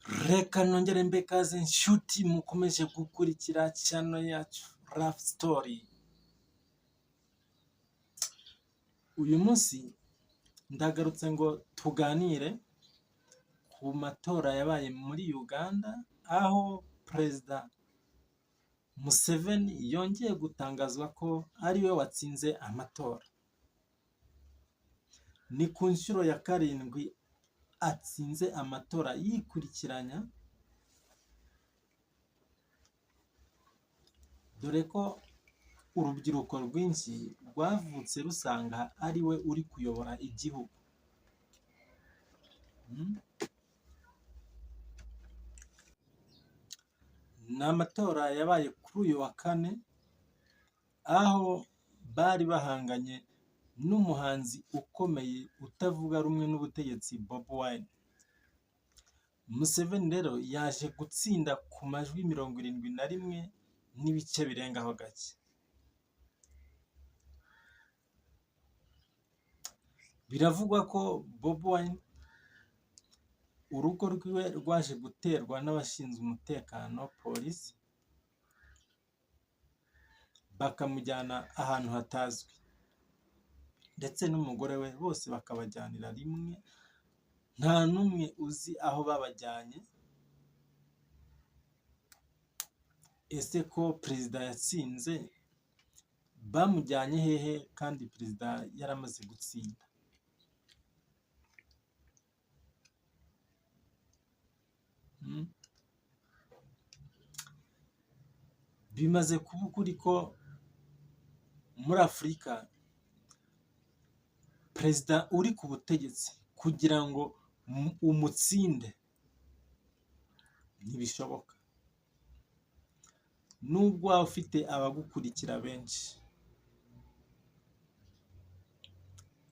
Reka nongere mbe kaze nshuti mukomeje gukurikira channel yacu Love Story. Uyu munsi ndagarutse ngo tuganire ku matora yabaye muri Uganda, aho Perezida Museveni yongeye gutangazwa ko ari we watsinze amatora. Ni ku nshuro ya 7 atsinze amatora yikurikiranya, dore ko urubyiruko rwinshi rwavutse rusanga ari we uri kuyobora igihugu. Ni amatora yabaye kuri uyu wa 4, aho bari bahanganye n'umuhanzi ukomeye utavuga rumwe n'ubutegetsi Bobi Wine. Museveni rero yaje gutsinda ku majwi 71 n'ibice birengaho gake. Biravugwa ko Bobi Wine urugo rwiwe rwaje guterwa n'abashinzwe umutekano polisi, bakamujyana ahantu hatazwi, ndetse n'umugore we bose bakabajyanira rimwe, nta n'umwe uzi aho babajyanye. Ese ko perezida yatsinze bamujyanye hehe kandi perezida yaramaze gutsinda? Bimaze kuba ukuri ko muri Afurika perezida uri ku butegetsi kugira ngo umutsinde ntibishoboka, nubwo waba ufite abagukurikira benshi,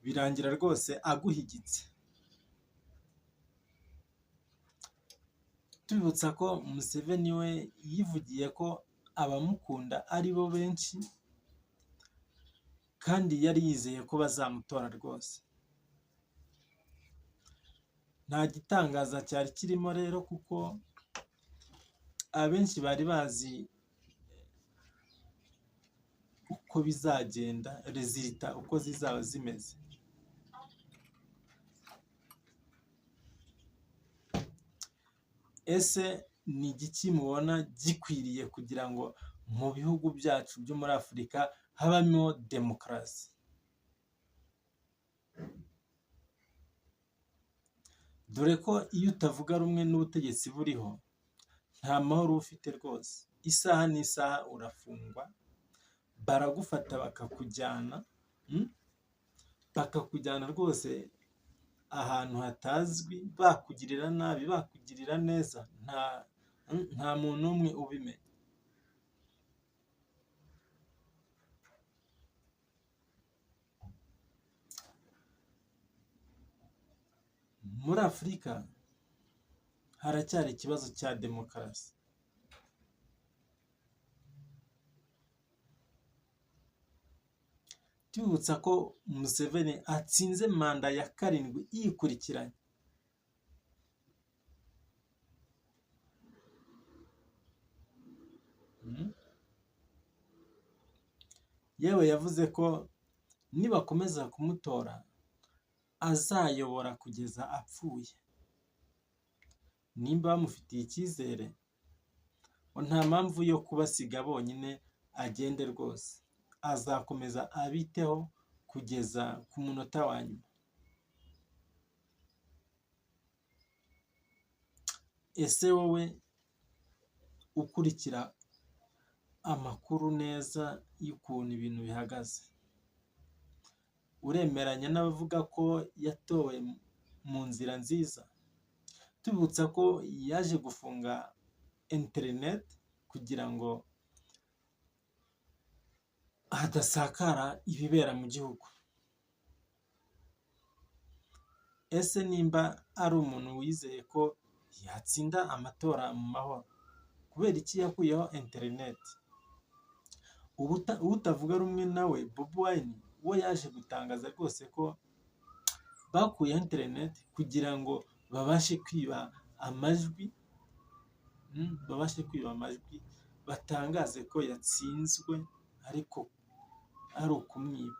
birangira rwose aguhigitse. Tubibutsa ko Museveni we yivugiye ko abamukunda ari bo benshi, kandi yari yizeye ko bazamutora rwose. Nta gitangaza cyari kirimo rero, kuko abenshi bari bazi uko bizagenda, rezilita uko zizaba zimeze. Ese ni igiki mubona gikwiriye kugira ngo mu bihugu byacu byo muri Afurika habamo demokarasi? Dore ko iyo utavuga rumwe n'ubutegetsi buriho nta mahoro ufite rwose. Isaha n'isaha urafungwa, baragufata bakakujyana rwose ahantu hatazwi, bakugirira nabi, bakugirira neza, nta muntu n'umwe ubimenya. Muri Afurika haracyari ikibazo cya demokarasi. Tubibutsa ko Museveni atsinze manda ya 7 yikurikiranye. Yewe yavuze ko nibakomeza kumutora azayobora kugeza apfuye. Nimba bamufitiye icyizere, nta mpamvu yo kubasiga bonyine, agende rwose. Azakomeza abiteho kugeza ku munota wa nyuma. Ese wowe ukurikira amakuru neza y'ukuntu ibintu bihagaze, uremeranya n'abavuga ko yatowe mu nzira nziza? Tubibutsa ko yaje gufunga internet kugira ngo hadasakara ibibera mu gihugu. Ese nimba ari umuntu wizeye ko yatsinda amatora mu mahoro, kubera iki yakuyeho internet? Utavuga rumwe nawe Bobi Wine we yaje gutangaza rwose ko bakuyeho internet kugira ngo babashe kwiba amajwi babashe kwiba amajwi batangaze ko yatsinzwe ariko ari ukumwiba.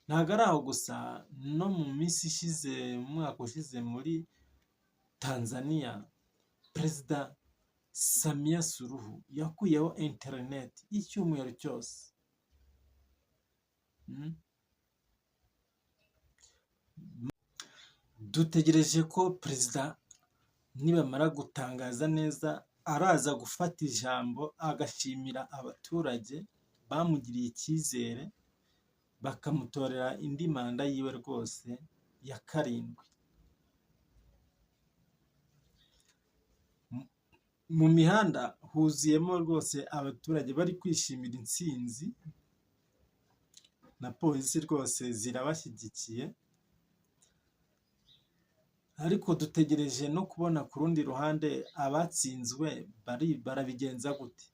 Ntabwo ari aho gusa, no mu minsi ishize, mu mwaka ushize muri Tanzania, Perezida Samia Suluhu yakuyeho interineti y'icyumweru cyose. Dutegereje ko perezida nibamara gutangaza neza araza gufata ijambo agashimira abaturage bamugiriye icyizere bakamutorera indi manda yiwe rwose ya 7. Mu mihanda huzuyemo rwose abaturage bari kwishimira intsinzi, na polisi rwose zirabashyigikiye, ariko dutegereje no kubona ku rundi ruhande abatsinzwe barabigenza gute.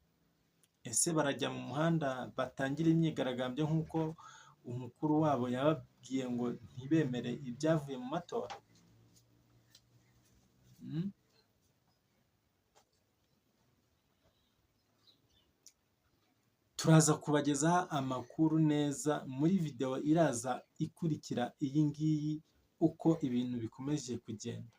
Ese barajya mu muhanda batangira imyigaragambyo nk'uko umukuru wabo yababwiye ngo ntibemere ibyavuye mu matora? Turaza kubagezaho amakuru neza muri video iraza ikurikira iyi ngiyi, uko ibintu bikomeje kugenda.